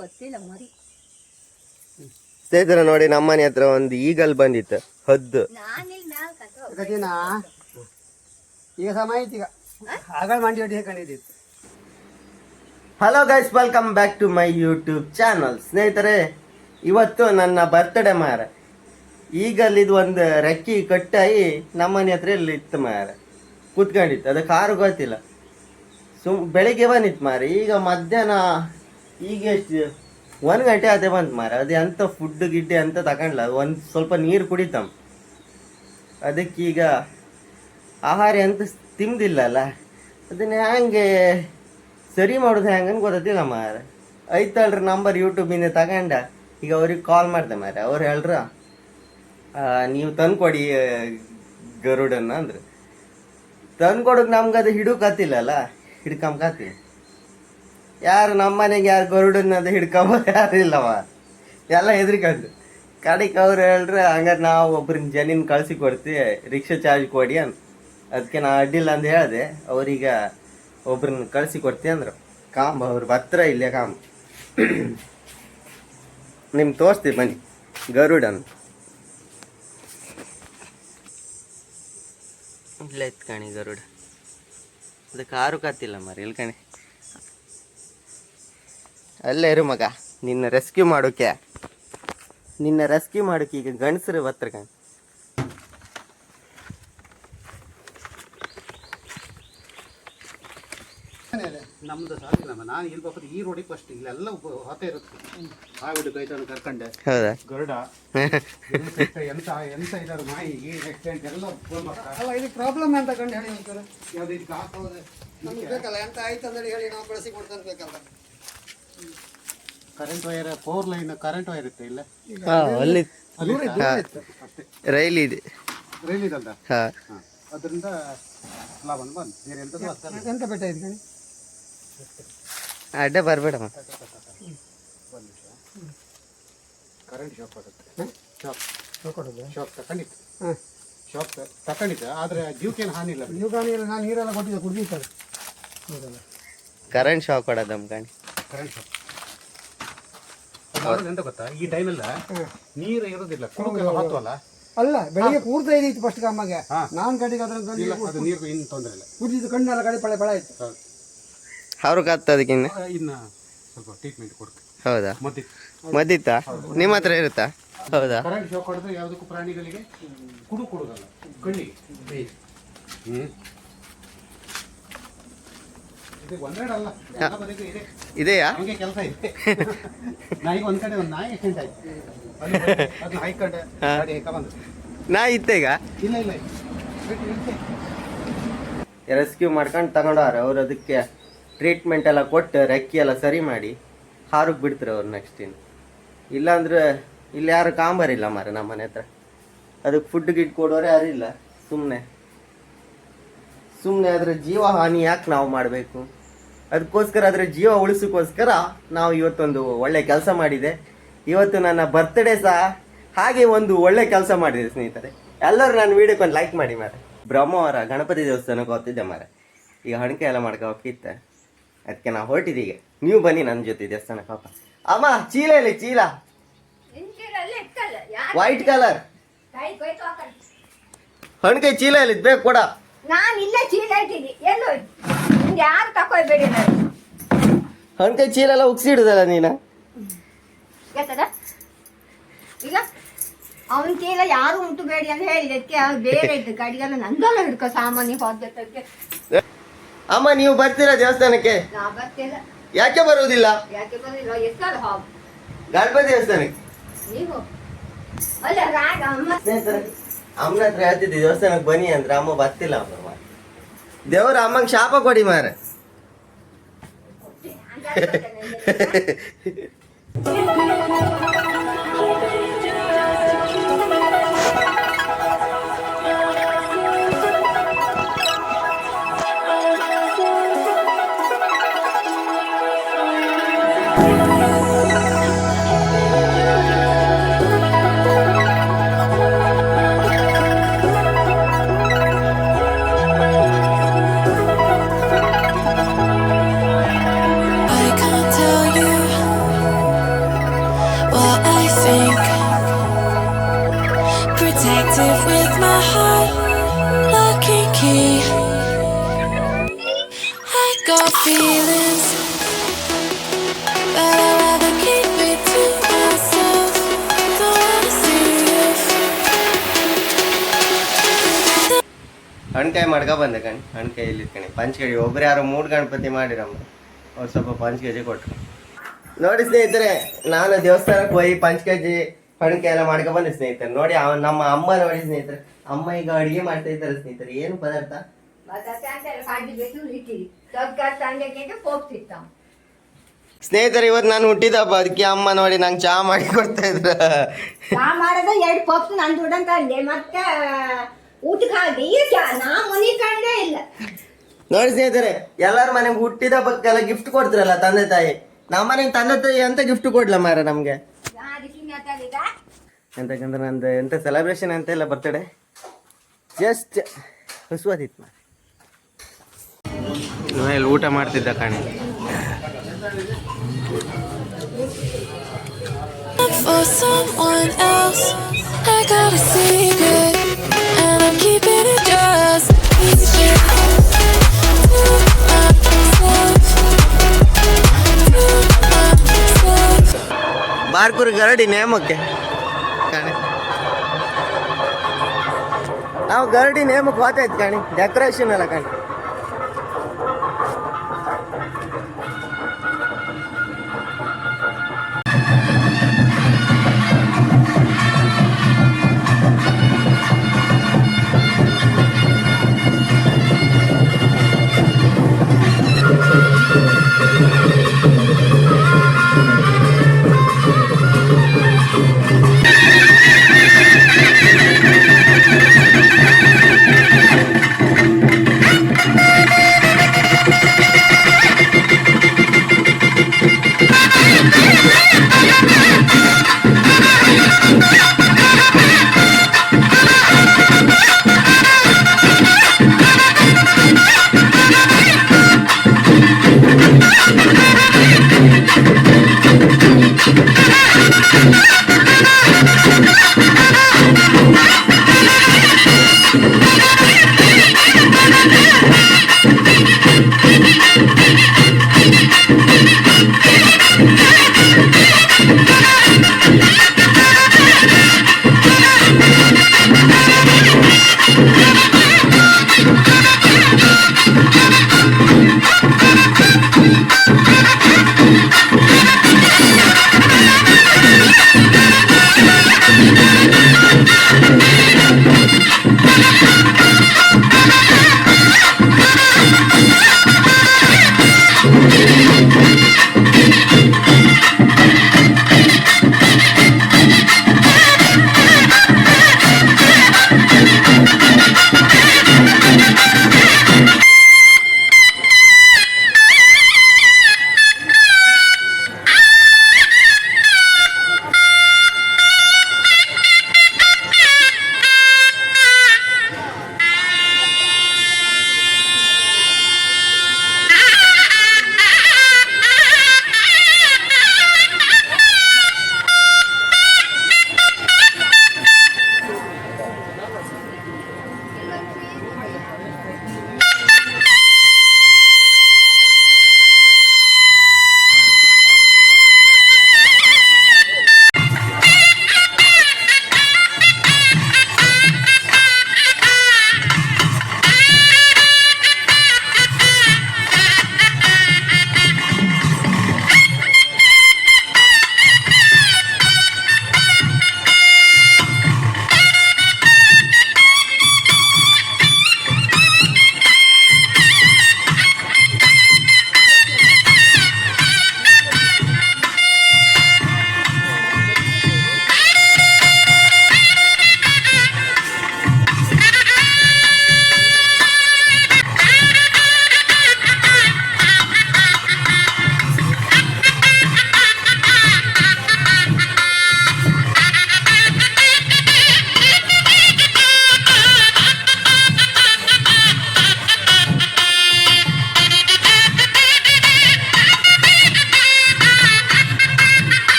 ಗೊತ್ತಿಲ್ಲ ಮರಿ. ಸ್ನೇಹಿತರೆ ನೋಡಿ, ನಮ್ಮನೆ ಹತ್ರ ಒಂದು ಈಗಲ್ ಬಂದಿತ್ತು, ಹದ್ದು. ಈಗ ಸಮಯ ಐತಿ, ಈಗ ಆಗಳ ಮಂಡಿ ಹೊಡಿ ಕಂಡಿದ್ದಿತ್ತು. Hello guys, welcome back to my YouTube channel. ಸ್ನೇಹಿತರೆ, ಇವತ್ತು ನನ್ನ ಬರ್ತ್ಡೇ ಮಾರ. ಈಗಲ್ಲಿದ್ದು ಒಂದು ರೆಕ್ಕಿ ಕಟ್ಟಾಗಿ ನಮ್ಮನೆ ಹತ್ರ ಇಲ್ಲಿ ಇತ್ತು ಮಾರ, ಕೂತ್ಕೊಂಡಿತ್ತು. ಅದು ಕಾರು ಗೊತ್ತಿಲ್ಲ, ಬೆಳಿಗ್ಗೆ ಬಂದಿತ್ತು ಮಾರ. ಈಗ ಮಧ್ಯಾಹ್ನ ಈಗ ಎಷ್ಟು 1 ಗಂಟೆ ಅದೇ ಬಂತು ಮಾರ. ಅದು ಎಂತ ಫುಡ್ ಗಿಡ್ಡೆ ಅಂತ ತಗೊಂಡ್ಲ, ಒಂದು ಸ್ವಲ್ಪ ನೀರು ಕುಡಿತಮ್. ಅದಕ್ಕೀಗ ಆಹಾರ ಎಂತ ತಿಂದಿಲ್ಲಲ್ಲ, ಅದನ್ನ ಹ್ಯಾಂಗೆ ಸರಿ ಮಾಡೋದು ಹೆಂಗನ್ ಗೊತ್ತಿಲ್ಲ ಮಾರ. ಐತಲ್ರಿ ನಂಬರ್ ಯೂಟ್ಯೂಬಿಂದ ತಗೊಂಡ. ಈಗ ಅವ್ರಿಗೆ ಕಾಲ್ ಮಾಡಿದೆ ಮಾರ. ಅವ್ರು ಹೇಳ್ರ ನೀವು ತಂದ್ಕೊಡಿ ಗರುಡನ್ನ ಅಂದ್ರೆ. ತಂದ್ಕೊಡಕ್ಕೆ ನಮ್ಗೆ ಅದು ಹಿಡ್ಕತ್ತಿಲ್ಲಲ್ಲ, ಹಿಡ್ಕೊಂಬಕತ್ತಿ. ಯಾರು ನಮ್ಮ ಮನೆಗೆ ಯಾರು ಗರುಡನ್ನ ಅದು ಹಿಡ್ಕೊಂಬೋದು ಯಾರು ಇಲ್ಲವ, ಎಲ್ಲ ಹೆದ್ರಿಕಂಡು. ಕಡೆಗೆ ಅವ್ರು ಹೇಳ್ರೆ ಹಂಗಾರೆ ನಾವು ಒಬ್ರನ್ನ ಜನಿನ ಕಳ್ಸಿ ಕೊಡ್ತೀವಿ, ರಿಕ್ಷಾ ಚಾರ್ಜ್ ಕೊಡಿ ಅಂತ. ಅದಕ್ಕೆ ನಾ ಅಡ್ಡಿಲ್ಲ ಅಂತ ಹೇಳಿದೆ. ಅವ್ರೀಗ ಒಬ್ರನ್ನ ಕಳಿಸಿ ಕೊಡ್ತೀವಿ ಅಂದ್ರು. ಕಾಂಬ ಅವ್ರು ಹತ್ರ ಇಲ್ಲೇ ಕಾಂಬ ನಿಮ್ಗೆ ತೋರಿಸ್ತೀವಿ ಬನ್ನಿ ಗರುಡನ್. ಇಲ್ಲ ಇತ್ತು ಕಣಿ ಗರುಡ, ಅದು ಕಾರು ಕತ್ತಿಲ್ಲ ಮರಿ. ಇಲ್ಲಿ ಕಣಿ, ಅಲ್ಲೇ ಇರು ಮಗ. ನಿನ್ನ ರೆಸ್ಕ್ಯೂ ಮಾಡೋಕೆ ಈಗ ಗಂಡಸರು ಹತ್ರ ಕಣಿ. ನಮ್ದು ಸಾಕಿಲ್ಲ, ನಾನು ಇಲ್ಲಿ ಬಾಪದ ಈ ರೋಡಿಗೆ ಫಸ್ಟ್ ಇಲ್ಲೆಲ್ಲ ಹೊತ್ತ ಇರುತ್ತೆ. ಆ ಬಿಡು ಕೈತನ್ನು ಕರ್ಕೊಂಡೆ. ಹೌದಾ? ಗರುಡ ಎಂತ ಎಂತ ಇದಾರೆ ನಾಯಿ ಆಕ್ಸಿಡೆಂಟ್ ಎಲ್ಲ ಅಲ್ಲ. ಇದು ಪ್ರಾಬ್ಲಮ್ ಅಂತ ಕಂಡು ಹೇಳಿ ಅಂತಾರೆ. ಯಾವ್ದು ಇದಕ್ಕೆ ಹಾಕೋದು ನಮ್ಗೆ ಬೇಕಲ್ಲ, ಎಂತ ಆಯ್ತು ಅಂದ್ರೆ ಹೇಳಿ ನಾವು ಕಳಿಸಿ ಕೊಡ್ತಾನೆ ಬೇಕಲ್ಲ. Current wire, 4 line current wire ಇರುತ್ತೆ ಇಲ್ಲ, ಅಲ್ಲಿ ಅಷ್ಟೇ. ರೈಲ್ ಇದೆ, ರೈಲ್ ಇದಲ್ಲ, ಅದರಿಂದ ಲಾಭ ಬಂದು ಬೇರೆ ಎಂಥದ್ದು ಎಂತ ಬೆಟ್ಟ ಇದೆ ಅಡ್ಡ ಬರಬೇಡ. ಕರೆಂಟ್ ಶಾಕ್ ಆಗುತ್ತೆ. ಶಾಕ್ ತಗೊಂಡಿತ್ತು, ಶಾಕ್ ತಗೊಂಡಿದ್ದೆ. ಆದರೆ ಜೀವಕ್ಕೇನು ಹಾನಿ ಇಲ್ಲ. ಜೀವಕ್ಕೆ ಹಾನಿ ಇಲ್ಲ. ನಾನು ನೀರೆಲ್ಲ ಕೊಟ್ಟಿದ್ದೆ, ಕುಡಿದಿದ್ದಾರೆ ನೀರೆಲ್ಲ. ಕರೆಂಟ್ ಶಾಕ್ ಕೊಡೋದು ನಮ್ಮ ಗಾಣಿ. ಕರೆಂಟ್ ಶಾಕ್ ಎಂತ ಗೊತ್ತಾ, ಈ ಟೈಮೆಲ್ಲ ನೀರು ಇರೋದಿಲ್ಲ, ಕುಡುಕೆಲ್ಲ ಹೊತ್ತವಲ್ಲ. ಅಲ್ಲ, ಬೆಳಿಗ್ಗೆ ಕೂರ್ತಾ ಇದ್ದಿತ್ತು ಫಸ್ಟ್ ಅಮ್ಮಗೆ. ನಾನು ಕಡೆಗೆ ಅದು ನೀರು ಇನ್ನು ತೊಂದರೆ ಇಲ್ಲ. ಕುದಿದ್ದು ಕಣ್ಣೆಲ್ಲ ಕಡೆ ಪಳೆ ಪಳ ಆಯ್ತು. ಅವ್ರು ಕತ್ತ ಅದಕ್ಕಿನ್ನ ಇನ್ನು ಸ್ವಲ್ಪ ಟ್ರೀಟ್ಮೆಂಟ್ ಕೊಡ್ತೀವಿ. ಹೌದಾ? ಮದ್ದಿತ್ತಾ ನಿಮ್ಮ ಹತ್ರ ಇರುತ್ತಾ? ಹೌದಾ? ಕರೆಂಟ್ ಶಾಕ್ ಹೊಡೆದ್ರೆ ಯಾವುದಕ್ಕೂ ಪ್ರಾಣಿಗಳಿಗೆ ಕುಡುಗಲ್ಲ, ಕಣ್ಣಿಗೆ. ಇದು ಒಂದೆರಡು ಅಲ್ಲ, ಇದೆಯಾ? ಹಂಗೆ ಕೆಲಸ ಇದೆ. ನಾಯಿಗೆ ಒಂದ್ ಕಡೆ ಒಂದು ನಾಯಿ ಆಕ್ಸಿಡೆಂಟ್ ಆಯ್ತು. ಅದನ್ನ ಹಾಯ್ಕೊಂಡೆ ಗಾಡಿ ಹಾಕ ಬಂದು ನಾ ಇತ್ತೆ ಈಗ ಇಲ್ಲ ಇಲ್ಲ ರೆಸ್ಕ್ಯೂ ಮಾಡ್ಕೊಂಡು ತಗೊಂಡವ್ರೆ ಅವ್ರು. ಅದಕ್ಕೆ ಟ್ರೀಟ್ಮೆಂಟ್ ಎಲ್ಲ ಕೊಟ್ಟು ರೆಕ್ಕಿ ಎಲ್ಲ ಸರಿ ಮಾಡಿ ಹಾರಕ್ಕೆ ಬಿಡ್ತಾರೆ ಅವ್ರು ನೆಕ್ಸ್ಟ್ ಇನ್ನು. ಇಲ್ಲಾಂದ್ರೆ ಇಲ್ಲಿ ಯಾರು ಕಾಂಬರಿಲ್ಲ ಮಾರ ನಮ್ಮ ಮನೆ ಹತ್ರ. ಅದಕ್ಕೆ ಫುಡ್ ಗಿಡ್ ಕೊಡೋರೆ ಯಾರಿಲ್ಲ. ಸುಮ್ಮನೆ ಅದರ ಜೀವ ಹಾನಿ ಯಾಕೆ ನಾವು ಮಾಡಬೇಕು? ಅದಕ್ಕೋಸ್ಕರ ಅದರ ಜೀವ ಉಳಿಸೋಕ್ಕೋಸ್ಕರ ನಾವು ಇವತ್ತೊಂದು ಒಳ್ಳೆ ಕೆಲಸ ಮಾಡಿದೆ. ಇವತ್ತು ನನ್ನ ಬರ್ತ್ಡೇ ಸಹ ಹಾಗೆ ಒಂದು ಒಳ್ಳೆ ಕೆಲಸ ಮಾಡಿದೆ ಸ್ನೇಹಿತರೆ. ಎಲ್ಲರೂ ನನ್ನ ವೀಡಿಯೋಕ್ಕೆ ಒಂದು ಲೈಕ್ ಮಾಡಿ ಮಾರ. ಬ್ರಹ್ಮವರ ಗಣಪತಿ ದೇವಸ್ಥಾನಕ್ಕೆ ಹೋಗ್ತಿದ್ದೆ ಮಾರ. ಈಗ ಹಣಕೆ ಎಲ್ಲ ಮಾಡ್ಕೊ ಹೋಗಿತ್ತೆ, ಅದಕ್ಕೆ ನಾವು ಹೊರಟಿದ್ದೀಗ. ನೀವು ಬನ್ನಿ ನನ್ನ ಜೊತೆ ದೇವಸ್ಥಾನಕ್ಕೆ. ಪಾಪ ಅಮ್ಮ ಚೀಲ ಇಲ್ಲಿ, ಚೀಲ ವೈಟ್ ಕಲರ್ ಹಣಕೆ ಚೀಲ ಇಲ್ಲಿ ಬೇಕು ಕೊಡ. ನಾನು ಇಲ್ಲೇ ಚೀಲ ಇದ್ದೀನಿ, ಎಲ್ಲೋ ಯಾರು ತಕೊಳ್ಬೇಡಿ. ಹಣಕೆ ಚೀಲ ಎಲ್ಲ ಉಗ್ಸಿಡುದಲ್ಲ ನೀನು. ಈಗ ಅವನ ಚೀಲ ಯಾರು ಮುಟ್ಟಬೇಡಿ ಅಂತ ಹೇಳಿದಕ್ಕೆ ಬೇರೆ ಇದ್ದು ಗಾಡಿಗೆಲ್ಲ ನಂದೆಲ್ಲ ಹಿಡ್ಕೊ ಸಾಮಾನ್ಯ ಹೋದಕ್ಕೆ. ಅಮ್ಮ ನೀವು ಬರ್ತೀರಾ ದೇವಸ್ಥಾನಕ್ಕೆ? ನಾ ಬರ್ತಿಲ್ಲ. ಯಾಕೆ ಬರುವುದಿಲ್ಲ? ಯಾಕೆ ಬಂದಿಲ್ಲ? ಎಷ್ಟಲ್ಲ ಹೋಗ್ ಗಣಪತಿ ದೇವಸ್ಥಾನಕ್ಕೆ ನೀವು ಅಲ್ಲ ರಾಗ ಅಮ್ಮ ಅಮ್ಮನ ಹತ್ರ ಹೇಳ್ತಿದ್ದೆ ದೇವಸ್ಥಾನಕ್ಕೆ ಬನ್ನಿ ಅಂದ್ರೆ ಅಮ್ಮ ಬರ್ತಿಲ್ಲ. ಅಮ್ಮ ದೇವರ ಅಮ್ಮಂಗೆ ಶಾಪ ಕೊಡಿ ಮಾರ. I can't tell you protective with my heart, lock and key. I got feelings, but I'd rather keep it to myself. Don't wanna see if ಹಣ್ಕಾಯಿ ಮಾಡ್ಕೊ ಬಂದೆ ಕಣಿ, ಹಣ್ಕಾಯಿ ಇಲ್ಲಿ ಕಣಿ ಪಂಚಕಡಿ ಒಬ್ರು ಯಾರೋ 3 ಗಣಪತಿ ಮಾಡಿರಮ್ಮ, ಅವ್ರು ಸ್ವಲ್ಪ 5 kg ಕೊಟ್ಟರು. ನೋಡಿ ಸ್ನೇಹಿತರೆ, ನಾನು ದೇವಸ್ಥಾನಕ್ಕೆ ಹೋಗಿ 5 kg ಹಣ್ಕಾಯಿ ಎಲ್ಲ ಮಾಡ್ಕೊ ಬಂದೆ ಸ್ನೇಹಿತರೆ. ನೋಡಿ ನಮ್ಮ ಅಮ್ಮ ನೋಡಿ ಸ್ನೇಹಿತರೆ, ಅಮ್ಮ ಈಗ ಅಡಿಗೆ ಮಾಡ್ತಾ ಇದ್ದಾರೆ ಸ್ನೇಹಿತರೆ. ಏನು ಪದಾರ್ಥ? ಸ್ನೇಹಿತರೆ, ಇವತ್ತು ನಾನು ಹುಟ್ಟಿದ ಹಬ್ಬ, ಅದಕ್ಕೆ ಅಮ್ಮ ನೋಡಿ ನಂಗೆ ಚಹಾ ಮಾಡಿ ಕೊಡ್ತಾ ಇದ್ರ. ಚಾ ಮಾಡದ 2 ಪಪ್ಸ್ ನನ್ ದುಡ್ಡಂತ ಅಂದೆ, ಮತ್ತೆ ಊಟಕ್ಕೆ ಹಾಗೆ ಈಗ ನಾ ಮನಿ ಕಂಡೇ ಇಲ್ಲ. ನೋಡಿ ಸ್ನೇಹಿತರೆ, ಎಲ್ಲಾರ ಮನೆಗೆ ಹುಟ್ಟಿದ ಹಬ್ಬಕ್ಕೆಲ್ಲ ಗಿಫ್ಟ್ ಕೊಡ್ತಿರಲ್ಲ ತಂದೆ ತಾಯಿ. ನಮ್ಮ ಮನೆಗೆ ತಂದೆ ತಾಯಿ ಅಂತ ಗಿಫ್ಟ್ ಕೊಡ್ಲ ಮಾರ ನಮ್ಗೆ. ಎಂತಕ್ಕಂದ್ರೆ ನಂದು ಎಂತ ಸೆಲೆಬ್ರೇಷನ್ ಅಂತ ಇಲ್ಲ, ಬರ್ತಡೆ ಜಸ್ಟ್ ಹಸುವಾದಿತ್ತು. ಇಲ್ಲಿ ಊಟ ಮಾಡ್ತಿದ್ದ ಕಾಣಿ. for someone else. I got a secret, and I'm keeping it just keeping it to myself. Barkur ಗರಡಿ ನೇಮಕ್ಕೆ ಕಾಣಿ, ನಾವು ಗರಡಿ ನೇಮಕ್ಕೆ ಹೋಗ್ತಾಯ್ತು ಕಾಣಿ, ಡೆಕೋರೇಷನ್ ಎಲ್ಲ ಕಾಣಿ.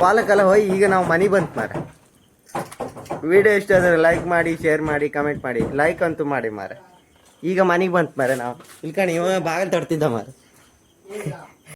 ಪಾಲಕ್ಕೆಲ್ಲ ಹೋಗಿ ಈಗ ನಾವು ಮನೆಗೆ ಬಂತು ಮಾರ. ವಿಡಿಯೋ ಇಷ್ಟ ಆದರೆ ಲೈಕ್ ಮಾಡಿ, ಶೇರ್ ಮಾಡಿ, ಕಮೆಂಟ್ ಮಾಡಿ. ಲೈಕ್ ಅಂತೂ ಮಾಡಿ ಮಾರ. ಈಗ ಮನೆಗೆ ಬಂತು ಮಾರ ನಾವು. ಇಲ್ಕಣಿ ಇವ ಬಾಗಿಲು ತಡ್ತಿದ್ದ ಮಾರ.